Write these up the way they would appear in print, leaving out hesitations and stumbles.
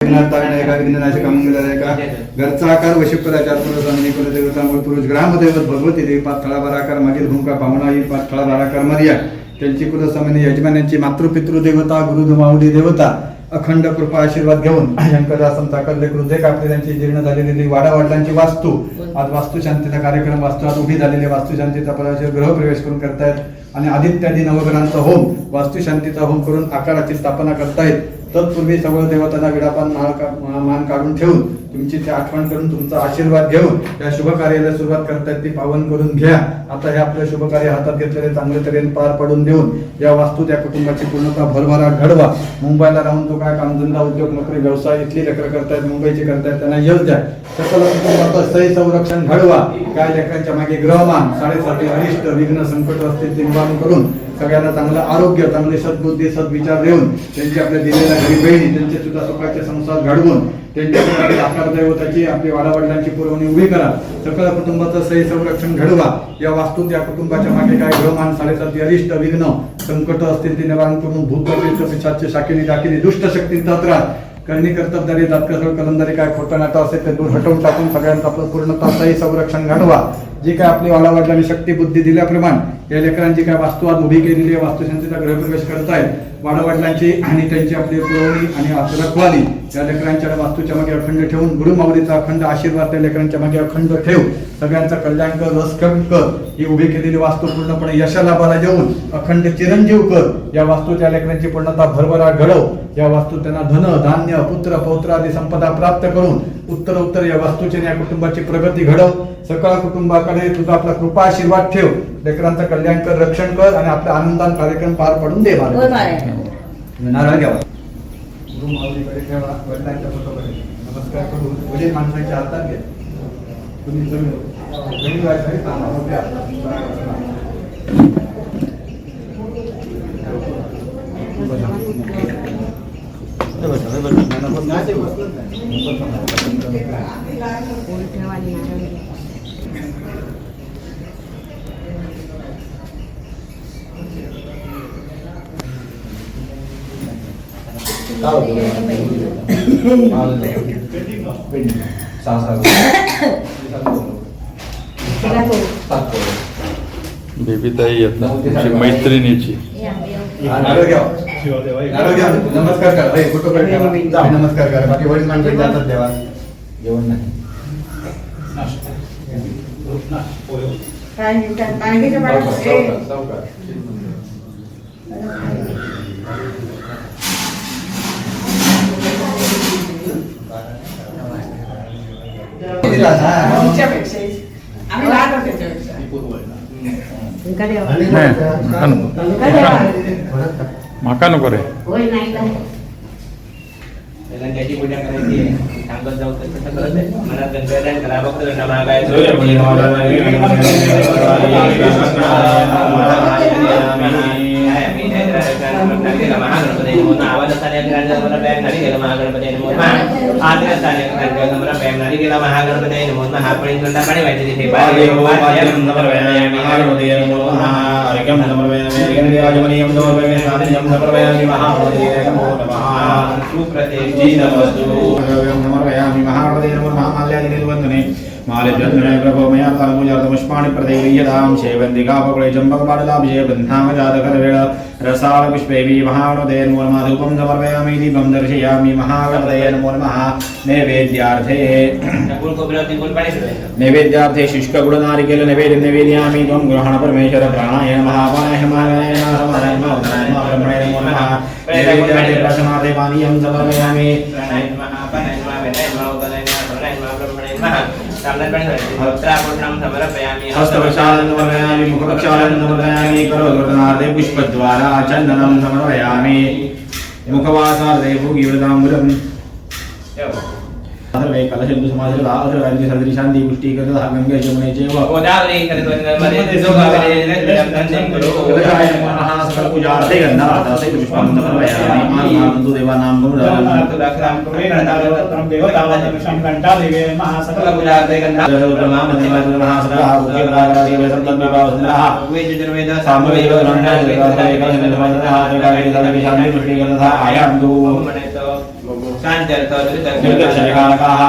विघ्नातारणायका विघ्ननाशका मंगलदायका घरचा आकार वशिपदाचार पुरुषांनी कुलदेवता मूळ पुरुष ग्रामदैवत भगवती देवी पाच थळा बाराकार मागील भूमिका पाहुणा ही पाच थळा बाराकार मर्या त्यांची कुलसामान्य यजमानांची मातृपितृ देवता गुरु माऊली देवता अखंड कृपा आशीर्वाद घेऊन शंकरदासन ताकदले कृदे कापले त्यांची जीर्ण झालेली वाडा वडिलांची वास्तू आज वास्तुशांतीचा कार्यक्रम वास्तू उभी झालेली वास्तुशांतीचा पदाचे ग्रह प्रवेश करून करतायत आणि आदित्यादी नवग्रहांचा होम वास्तुशांतीचा होम करून आकाराची स्थापना करतायत. तत्पूर्वी सगळं देवतांना विडापान मान काढून ठेवून तुमची ते आठवण करून तुमचा आशीर्वाद घेऊन या शुभ कार्याला सुरुवात करतायत ती पावन करून घ्या. आता हे आपलं शुभ कार्य हातात घेतलेले चांगले तऱ्हेने पार पडून देऊन या वास्तू त्या कुटुंबाची पूर्णता भरभराट घडवा. मुंबईला राहून तो काय कामधंदा उद्योग नोकरी व्यवसाय इथली लेकरं करतायत मुंबईची करतायत त्यांना यश द्या. सकल कुटुंबाचं सही संरक्षण घडवा. काय लेकरांच्या मागे ग्रहमान 7.5 अरिष्ट विघ्न संकट असतील ते निवारण करून सगळ्यांना चांगलं आरोग्य चांगले सद्बुद्धी सद्विचार देऊन त्यांची आपल्या दिलेल्या घरी बहिणी त्यांचे सुद्धा सुखाचे संसार घडवून त्यांच्या आकार दैवताची आपली वाडावडिलांची पुरवणी उभी करा. सकल कुटुंबाचं सही संरक्षण घडवा. या वास्तूत या कुटुंबाच्या मागे काय ग्रहमान 7.5 अरिष्ट विघ्न संकट असतील ते निवारण करून भूतपिंड पिशाच्य शाकिनी दाकिनी दुष्ट शक्तींचा त्रास करणी कर्तबदारी दातकसळ कलंदारी काय खोटं नाटं असेल ते दूर हटवून टाकून सगळ्यांचं आपलं पूर्णतः सही संरक्षण घडवा. जी काय आपली वाडावडिलांनी शक्ती बुद्धी दिल्याप्रमाणे या लेकरांची काय वास्तू आज उभी केलेली आहे वास्तुशांतीचा गृहप्रवेश करतायत वाडावडिलांची आणि त्यांची आपली पुरवणी आणि रखवाली या लेकरांच्या वास्तूच्या मागे अखंड ठेवून गुरु माऊलीचा अखंड आशीर्वाद त्या लेकरांच्या मागे अखंड ठेव. सगळ्यांचा कल्याण कर रस कमी कर. ही उभी केलेली वास्तू पूर्णपणे यशालाभाला देऊन अखंड चिरंजीव कर. या वास्तू त्या लेकरांची पूर्णता भरभराट घडव. या वास्तू त्यांना धन धान्य पुत्र पौत्र आदी संपदा प्राप्त करून उत्तर या वास्तूची या कुटुंबाची प्रगती घडव. सकळ कुटुंबाकडे तुझा आपला कृपा आशीर्वाद ठेव. लेकरांचं कल्याण कर रक्षण कर आणि आपल्या आनंदान कार्यक्रम पार पडून दे. नारळ घ्यावा गुरु माऊलीकडे ठेवा. वडिलांच्या फोटोकडे नमस्कार करून वडील माणसांच्या हातात घ्या. तुम्ही बेबी ताई येत ना मैत्रिणीची नमस्कार करा. फोटो नमस्कार करा. बाकी वडील माणसं जातात देवा जेवण नाही माका नको रे त्याची पूजा करायची सांगत जाऊ कसं करत आहे मला गंगाधर करा भक्त पुष्पाणि प्रदेयदां सेवन्दिकापकुले चम्पकपाटलाभिषेक बन्धामजातकरवेळ रसाळ पुष्पैः महागणपतये नमो नमः धूपं समर्पयामि दीपं दर्शयामि महागणपतये नमो नमः नैवेद्यार्थे शुष्कगुडनारिकेल नैवेद्यं निवेदयामि त्वं ग्रहण परमेश्वर प्राणाय नमः पानाय नमः ब्रह्मणे नमो नमः नैवेद्यार्थे प्रसन्नार्थे पानीयं समर्पयामि हस्तवक्षालं समर्पयामि मुखवक्षालं समर्पयामि करोदनार्थे पुष्पद्वारा चन्दनं समर्पयामि मुखवासार्थे भोगिवृताम्बुलम् सर्वे कलशंदु समाजला अधर्वांची सर्व शांती पुष्टी करत गंगे यमुने चैव गोदावरी नर्मदे सकल पूजार्थे गंधार्थे सहित पुष्पं समर्पयामि आनंदो देवानां घंटा देवे महासकल पूजार्थे गंधार्थे महासकल शांत्यर्थ दुर्दक्षिणकारकाः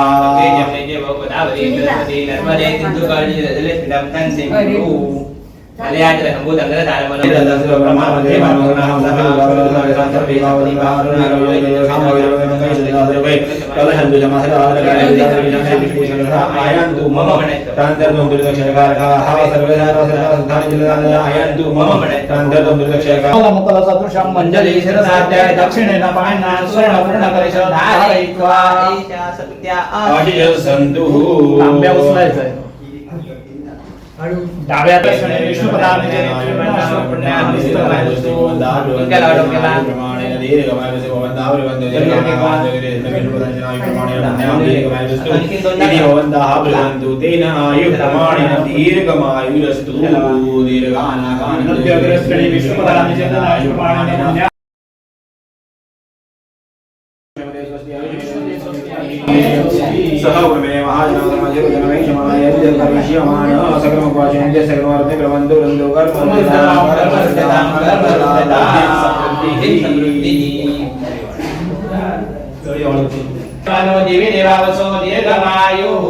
जमने जे गोदावरी सरस्वती नर्मदे सिंधु काली जले स्मितं तंसे गुरु मलयाज रंगो दंगर दानमनो ब्रह्मावते मनोनाम दशमुखवरदे सर्वे भावति भावनारोये सामवेदे सर्वे कलहंदु जमासरादगायं आयन्तु मम तान्तर्दं दुर्दक्षिणकारकाः आयन्तु मम तान्तर्दं दुर्दक्षिणकारकाः मुकल सदृशं मंजली शिरसाध्याय दक्षिणेन पायना स्वर्णपूर्णकलिश धारयित्वा ईशा सत्या आशिषसन्तु तांब्या उचलायचंय डाव्या दक्षिणे विष्णुपदाने सह उर्मे महाजनाधर्मजे जनमेक्षमाय यज्ञकर्मश्यमाण सकर्मक्वाचन जय सकर्मार्थे क्रमंदो रंदो कर्म देवी देवावसो दीर्घमायुः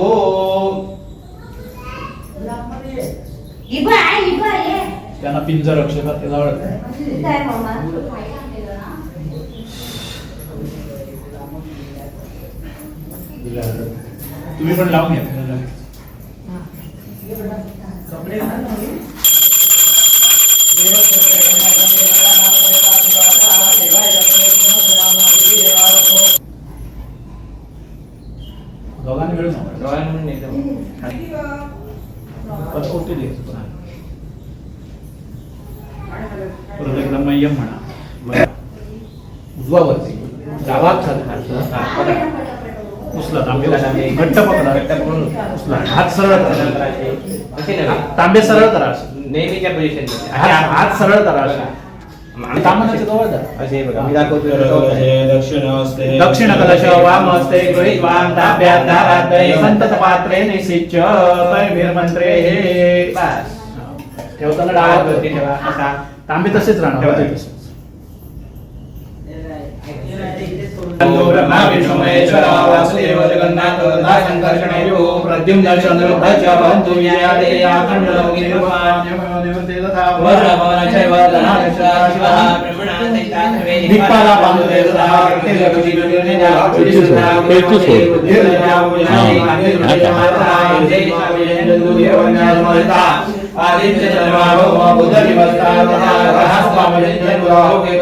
त्यांना पिंजर रक्षकात त्याला तुम्ही पण लावून घ्या दोघांनी मिळून परत एकदा मय्यम म्हणा उजवा वरती डावा उचला तांबे घट्ट पकडा उचला हात सरळ करा तांबे सरळ करा नेहमीच्या पोझिशन हात सरळ करा तांबण्याच्या जवळ धरा असे बघा मी दाखवतो दक्षिण कलश वामस्ते गृहीत्वां तांब्यात धाराद्वये संतत पात्रे निसिच्च तैर्भिर्मंत्रे हे बस ठेवताना डावा वरती ठेवा असा तांबे तसेच राहणार ठेवा. होते तसेच ब्रह्मा विष्णु महेश्वर वासुदेव जगन्नाथ तथा संकर्षणेभ्यो प्रद्युम्न चंद्रमुख च बन्धु विजयादे आखण्डलोके वर्णभवन चैव धनादशा शिवः ब्रह्मणा सहिता सर्वे दिक्पाला बांधुते तथा आदित्य चंद्रमाभो बुध दिवसा तथा रहस्वामजन्यलोके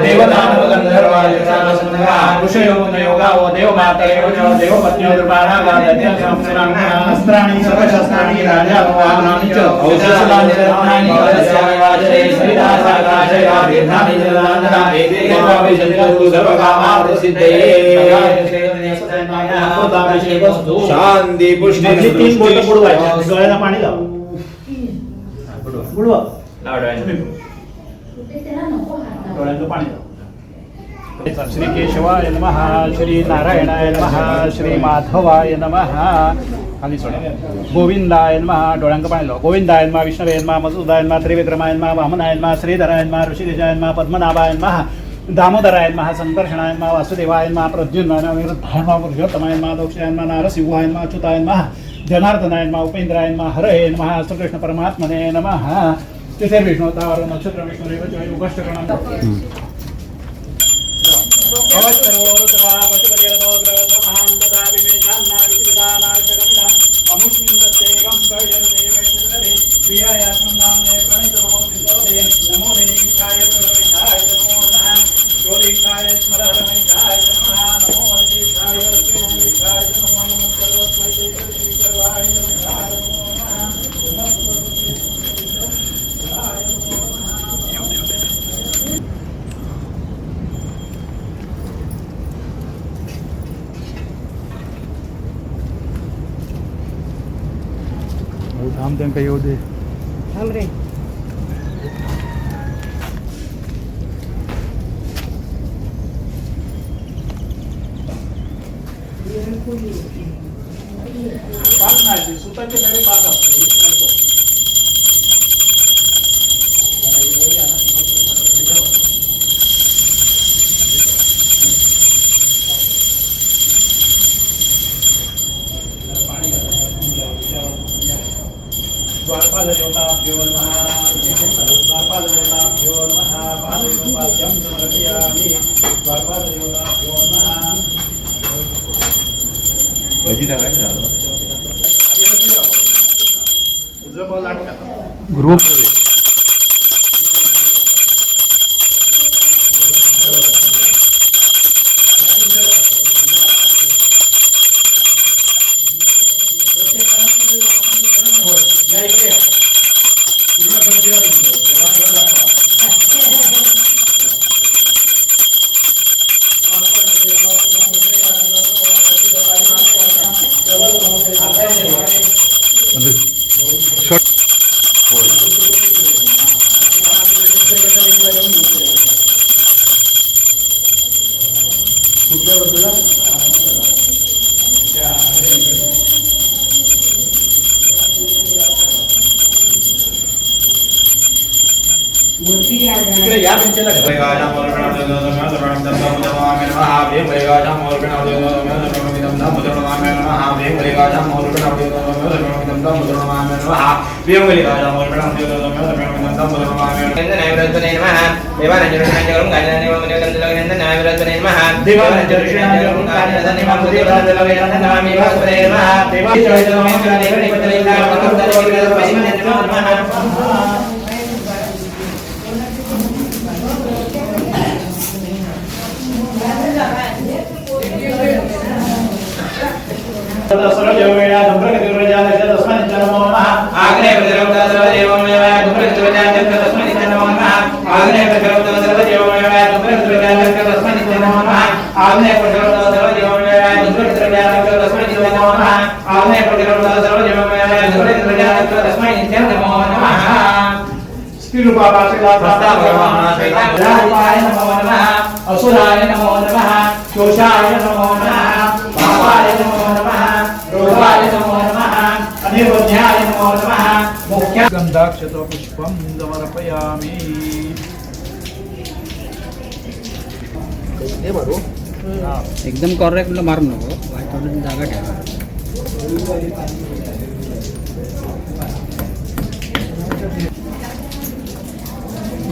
देवदानव गंधर्वाय चालसंगा ऋषयो मुनयोगावो देवमातयो च देवपत्न्यो द्रुपाणागादत्य संस्राणि सर्वशस्त्राणि राजावाहनानि च औषधानि रत्नानि कलस्यावाजरे सरितासाकाशया दीर्घानि जलाधरा देवाभिषेकस्तु सर्वकामार्थसिद्धये शांती पुष्टि तीन बोटं बुडवायची डोळ्याला पाणी लाव बुडवा डोळ्याला पाणी लाव श्री केशवाय नमः श्री नारायणाय नमः श्री माधवाय नमः खाली सोडा गोविंदाय नमः डोळ्यांक पाणी लाव गोविंदाय नमः विष्णवे नमः मधुसूदनाय नमः त्रिविक्रमाय नमः वामनाय नमः श्रीधराय नमः ऋषिकेशाय नमः पद्मनाभाय नमः दामोदराय नमः संकर्षणाय नमः वासुदेवाय नमः प्रद्युम्नाय नमः विरुद्धाय नमः पुरुषोत्तमाय नमः दोक्षाय नमः नारसिंहाय नमः अच्युताय नमः जनार्दनाय नमः उपेंद्राय नमः हरये नमः श्रीकृष्ण परमात्मने नमः तिथे विष्णुतावर नक्षत्र विष्णुरेव च योगाष्टकणं थांब त्यांना येऊ दे थांब रे पाच नाही सुताचे मेरे पाच असतात द्वारपालदेवताभ्यो नमः पादयोपाद्यं समर्पयामि द्वारपालदेवताभ्यो नमः ग्रुप इकडे या बेंचला असुराय नमो नमः शोषाय नमो नमः पापाय नमो नमः रोगाय नमो नमः अनिर्वध्याय नमो नमः मुख्य गंधाक्षतपुष्पं समर्पयामि एकदम कॉर्रेक्ट मारू नको थोडी जागा ठेवा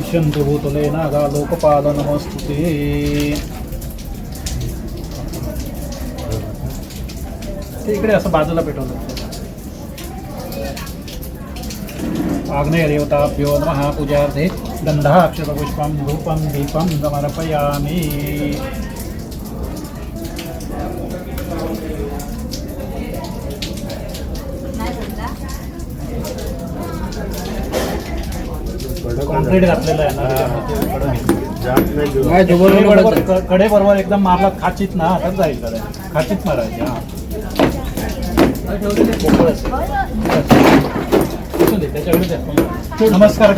ईशन्तु भूतले नागा लोकपाल नमस्तुते ते इकडे असं बाजूला पेटवलं आग्नेय देवताभ्यो नमः पूजार्थे गन्धाक्षतपुष्पं धूपं दीपं समर्पयामि कॉन्क्रीट घातलेलं आहे ना कडे बरोबर एकदम मारलात खाचीत ना तर जाईल कडे खाचीत मारायची हा त्याच्याकडे नमस्कार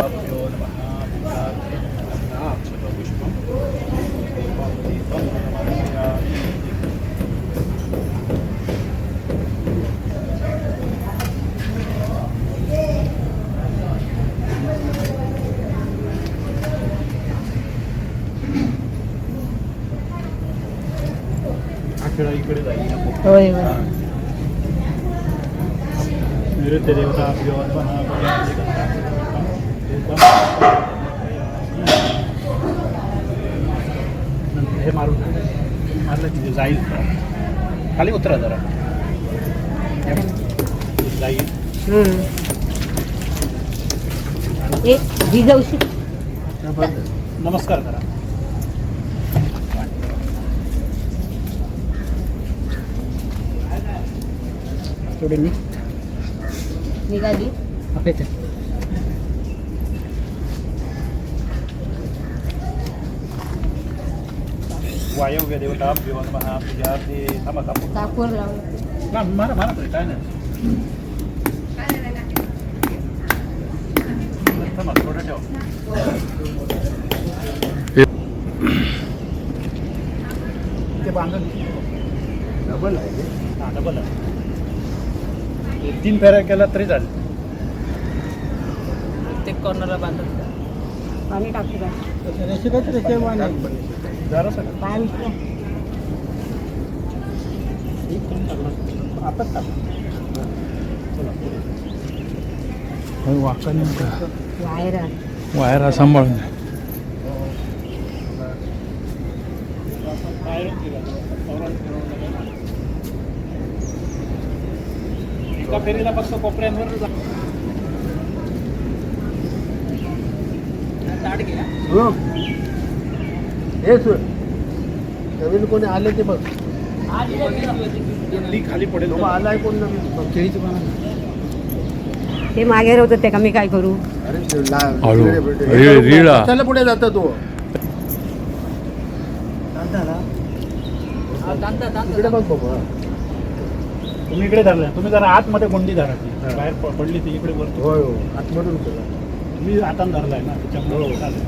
इकडे जाईल नैऋत्य देवताभ्यो नमः हे मारून मारलं तिथे जाईल खाली उतरा जरा जाईल नमस्कार करा थोडी निघाली अपेक्षा वायव्य देवताभ्यो नमः पूजार्थे थांबा कापूर लावलं ना मारा मारा तरी काय नाही थांबा थोडं ठेव ते बांधून डबल आहे हां डबल आहे 3 फेऱ्या केला तरी चालेल प्रत्येक कॉर्नरला बांधून पाणी टाकू का जरा सगळं काय विषय आताच टाक चला वाका नेमका वायरा सांभाळून एका फेरीला फक्त कोपऱ्यांवर नवीन कोणी आले ते बघ खाली पडेल आलाय कोण नवीन केळीची पानं ते मागे होतं ते का मी काय करू? हळू. रीळा. चला पुढे जाता तो इकडे बघ बाबा तुम्ही इकडे धरलं तुम्ही जरा आतमध्ये गोंडी धरा ती. बाहेर पडली ती इकडे वरती होय हो आतमधून केला मी हातानं धरलाय ना त्याच्यामुळे चालेल.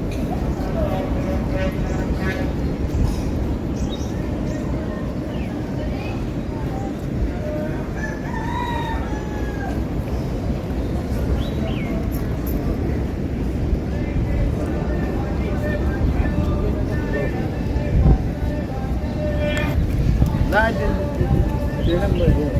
नाही ते नंबर आहे.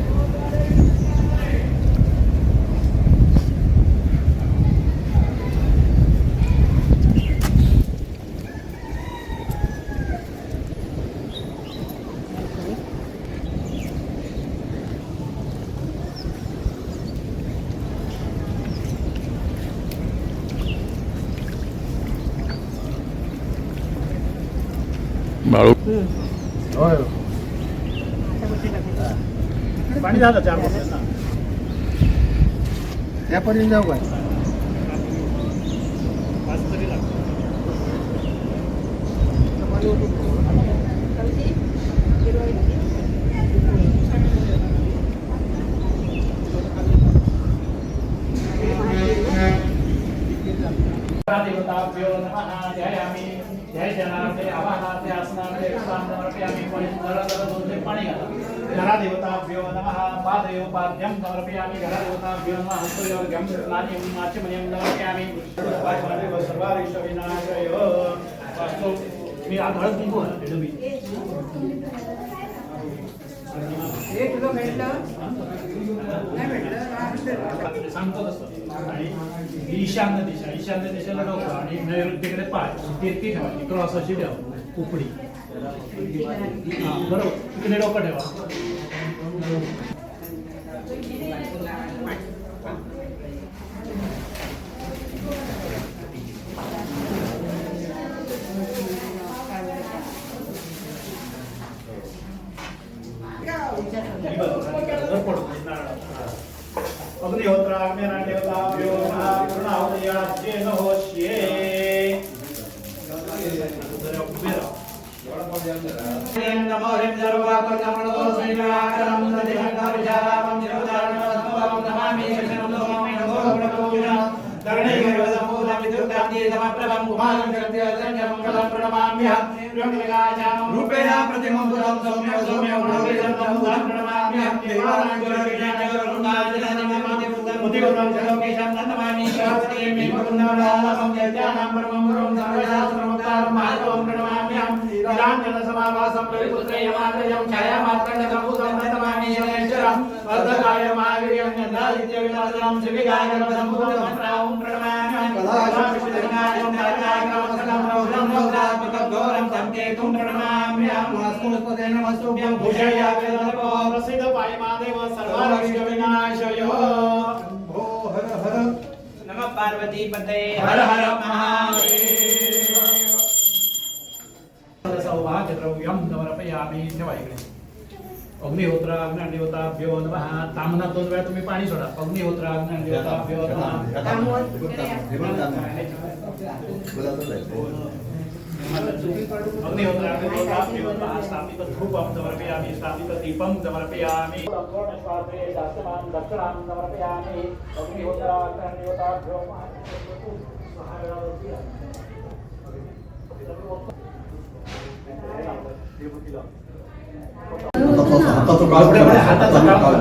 बाळू होय पाणी झालं 4 वर्षांना त्यापर्यंत जाऊ का 5 तरी लागतं. देवताभ्यो नमः ध्यायामि ध्यायजनार्थे आवाहनार्थे आसनार्थे समर्पयामि पाणी घाला. घरादेवताभ्यो नमः पादयोपाद्यं समर्पयामि घरादेवताभ्यो नमः हस्तयोर्घ्यं स्नानं माच्यमनिं समर्पयामि सर्वारिष्ट विनाशय वास्तु मी आज हळद कुंकू घालते डबी. सांगतो तसं. आणि ईशान्य दिशेला डोकं आणि नैऋत्येकडे पाय तिरकी ठेवायची क्रॉस अशी ठेवा उपडी. बरोबर तिकडे डोकं ठेवा. अग्निहोत्राग्निराण्यवताभ्यो नमः पूर्णाहुतियास्येन होष्ये. नमो ह्रीं सर्वाकर्मणो श्रीवाकरं सदिहंकारविचारामं निरुदारणमस्तमं नमामि शशनोमं नमो धरणैर्वदमूलं विद्युत्कान्ति समप्रभं कुमारं शक्तिरसंख्यमङ्गलं प्रणमाम्यहं योगिकाचामं रूपेण प्रतिमं बुधं सौम्य सौम्य गुणविदं बुधं प्रणमाम्यहं देवानां गुरुविज्ञानयोगुणादिनादिमं बुद्धिगुणं जलोकेशं नमामि शास्त्रे मे मुकुन्दवल्लभं यज्ञानां परमं गुरुं सर्वशास्त्रमुक्तारं महात्वं प्रणमाम्यहं निराञ्जनसमावासं रविपुत्रयमात्रयं छायामात्रण्डसम्भूतं नमामि शनैश्वरं वर्धकाय महावीर्यं नन्दादित्यविनाशनं शिविकायकल्पसम्भूतं प्रणमाम्यहं कलाविष्णुजनायं नारायणकमसनं रौद्रं रौद्रात्मकं घोरं संकेतुं प्रणमाम्यहं नमस्ते नमस्तुभ्यं भूषयावेदनपो प्रसिद्ध पायमादेव सर्वारिष्टविनाशयो. ओ हर हर नमः पार्वतीपते हर हर महादेव. सौभाग्यद्रव्यं समर्पयामि. ठेवा इकडे. अग्निहोत्राग्निदेवताभ्यो नमः. तामनात 2 वेळा तुम्ही पाणी सोडा. अग्निहोत्राग्निदेवताभ्यो नमः. अग्निहोत्राग्निदेवताभ्यो नमः. स्थापितं धूपं समर्पयामि. स्थापितं दीपं समर्पयामि. पूर्णस्वार्थे शास्त्रमां दक्षिणां समर्पयामि. अग्निहोत्राग्निदेवताभ्यो नमः. हाताचा काळ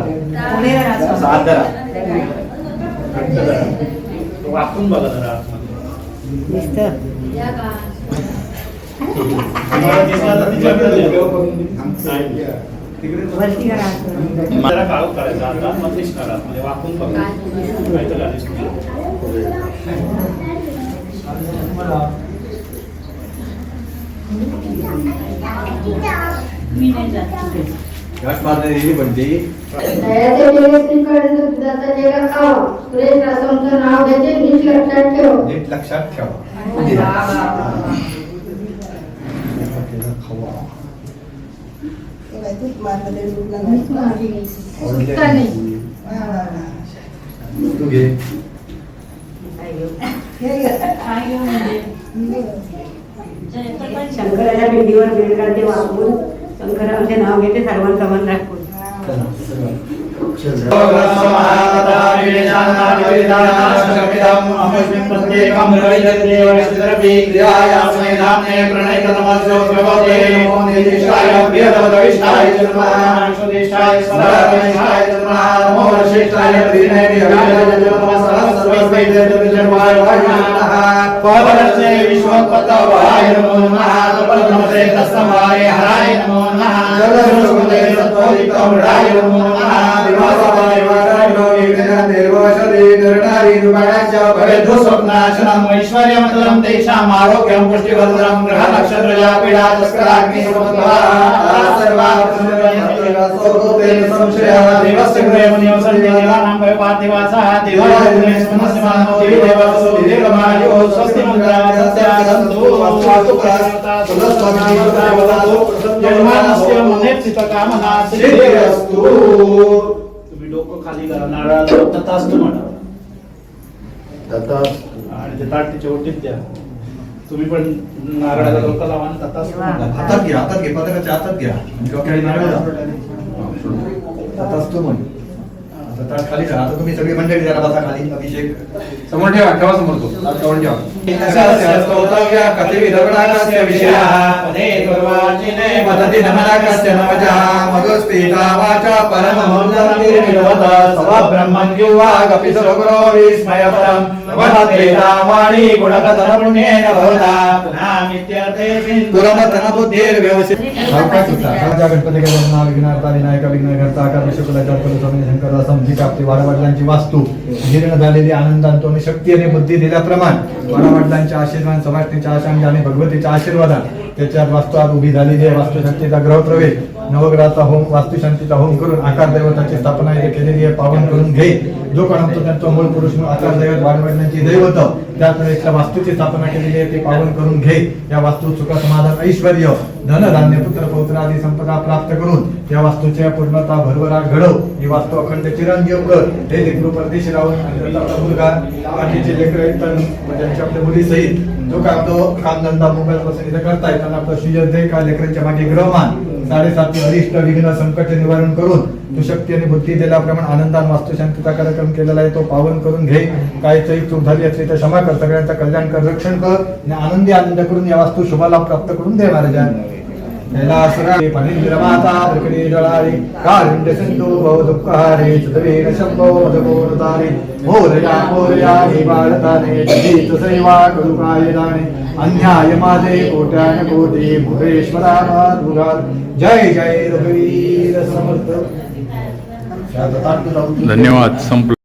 वाकून बघा जरा. तुम्हाला दिसला तर तिच्याकडे द्या. तिकडे वरती करा जरा काळोख करायचा आता मध्येच करा म्हणजे वाकून बघा काहीतरी आधीच घाट मारण्याची ही बनती नीट लक्षात ठेवा. तू घे. शंकराच्या पिंडीवर बिलकांचे वापरून शंकराचे नाव घेते सर्वांचा मन राखून विश्वपतवाय नमो नमः तपनमसे तस्माय हराय नमो नमः जलसुखदेवतोदितमराय नमो नमः दिवासाय वाराणो देवशदे नरनारी रूपाणाच्या भवेद्धो स्वप्नाशनम् ऐश्वर्यमतुलं तेषाम् आरोग्यं पुष्टिवर्धनं ग्रह नक्षत्रया पीडा तस्कराग्नि समत्वा सर्वार्थसर्वयं संशयः देवस्य गृहमुनियो सर्वेदेवानां भयपार्थिवासः देवाय समस्य मानवो देवी देवसो देवमायो स्वस्ति मंगलाय सत्यागन्तु वास्तु प्राणता सुलस्वमिति यजमानस्य मनेप्सित कामना सिद्धिरस्तु. तुम्ही डोकं खाली करा नारळाला तथास्तु म्हणा आणि ते ताट तिच्या ओटीत द्या. तुम्ही पण नारळाला डोकं लावा आणि तथास्तु म्हणा. हातात घे पदकाच्या हातात घ्या आणि डोक्याला नारळ लावा. तथास्तु म्हण. आता ताट खाली करा. आता तुम्ही सगळी मंडळी जरा बसा खाली. अभिषेक समोर ठेवा समोर तो ताट जवळ ठेवा. स्तोत्रव्या कथिविदगुणाकस्य विषयः पदे दुर्वाचिने मदति नमनाकस्य नवजः मधुस्फीता वाचा परममौल्यमिर्विलोद सवा ब्रह्मन् युवागपि सुरगुरो विस्मयपरम् वदतेता वाणी गुणकथनपुण्येन भवता पुनःमित्यर्थे पुरमतनबुद्धिर्व्यवसित. राजा गणपती गणना विघ्नार्ता विनायक विघ्नकर्ता कर्मशुक्लाचार स्वामी शंकर समधी प्राप्ती वाडवडिलांची वास्तू जीर्ण झालेली आनंदांतो आणि शक्ती आणि बुद्धी दिल्याप्रमाणे वाडवडिलांच्या आशीर्वाद समाजनेच्या आशांनी आणि भगवतीच्या आशीर्वादात त्याच्यात वास्तू आज उभी झालेली आहे. वास्तुशांतीचा गृहप्रवेश नवग्रहाचा होम वास्तुशांतीचा होम करून आकार दैवताची स्थापना इथे केलेली आहे. पावन करून घे जो कोण आमचा त्यांचा मूळ पुरुष आकार दैवत वाडवडिलांची दैवत त्याच वास्तूची स्थापना केलेली आहे ते पावन करून घे. या वास्तू सुख समाधान ऐश्वर्य धन धान्य पुत्र पौत्र आदी संपदा प्राप्त करून या वास्तूच्या पूर्णता भरभराट घडव. ही वास्तू अखंड चिरंजीव कर. हे लेकरू परदेशी राहून मुलगा बाकीचे लेकर त्यांच्या आपल्या मुली सहित जो काय तो कामधंदा मोबाईल पासून इथं करतायत त्यांना आपलं सुजय दे का लेकरांच्या मागे ग्रहमान 7.5 वरिष्ठ विघ्न संकट निवारण करून तू शक्ती आणि बुद्धी दिल्याप्रमाणे आनंदान वास्तुशांतीचा कार्यक्रम केलेला आहे तो पावन करून घे. काही चूक झाली असली तर क्षमा कर. सगळ्यांचं कल्याण कर रक्षण कर आणि आनंदी आनंद करून या वास्तू शुभाला प्राप्त करून दे महाराजा. फणींद्रमाता प्रकटी जळारी कारुण्य सिंधू भव दुःखहारे सुतवीर शंभो जगोरतारे मोरया मोरया हि बाळताने तशीच सेवा करू काय दाणे अन्याय माझे कोट्यान कोटी भुवेश्वरा माधुरात. जय जय रघुवीर समर्थ. धन्यवाद. संपलं.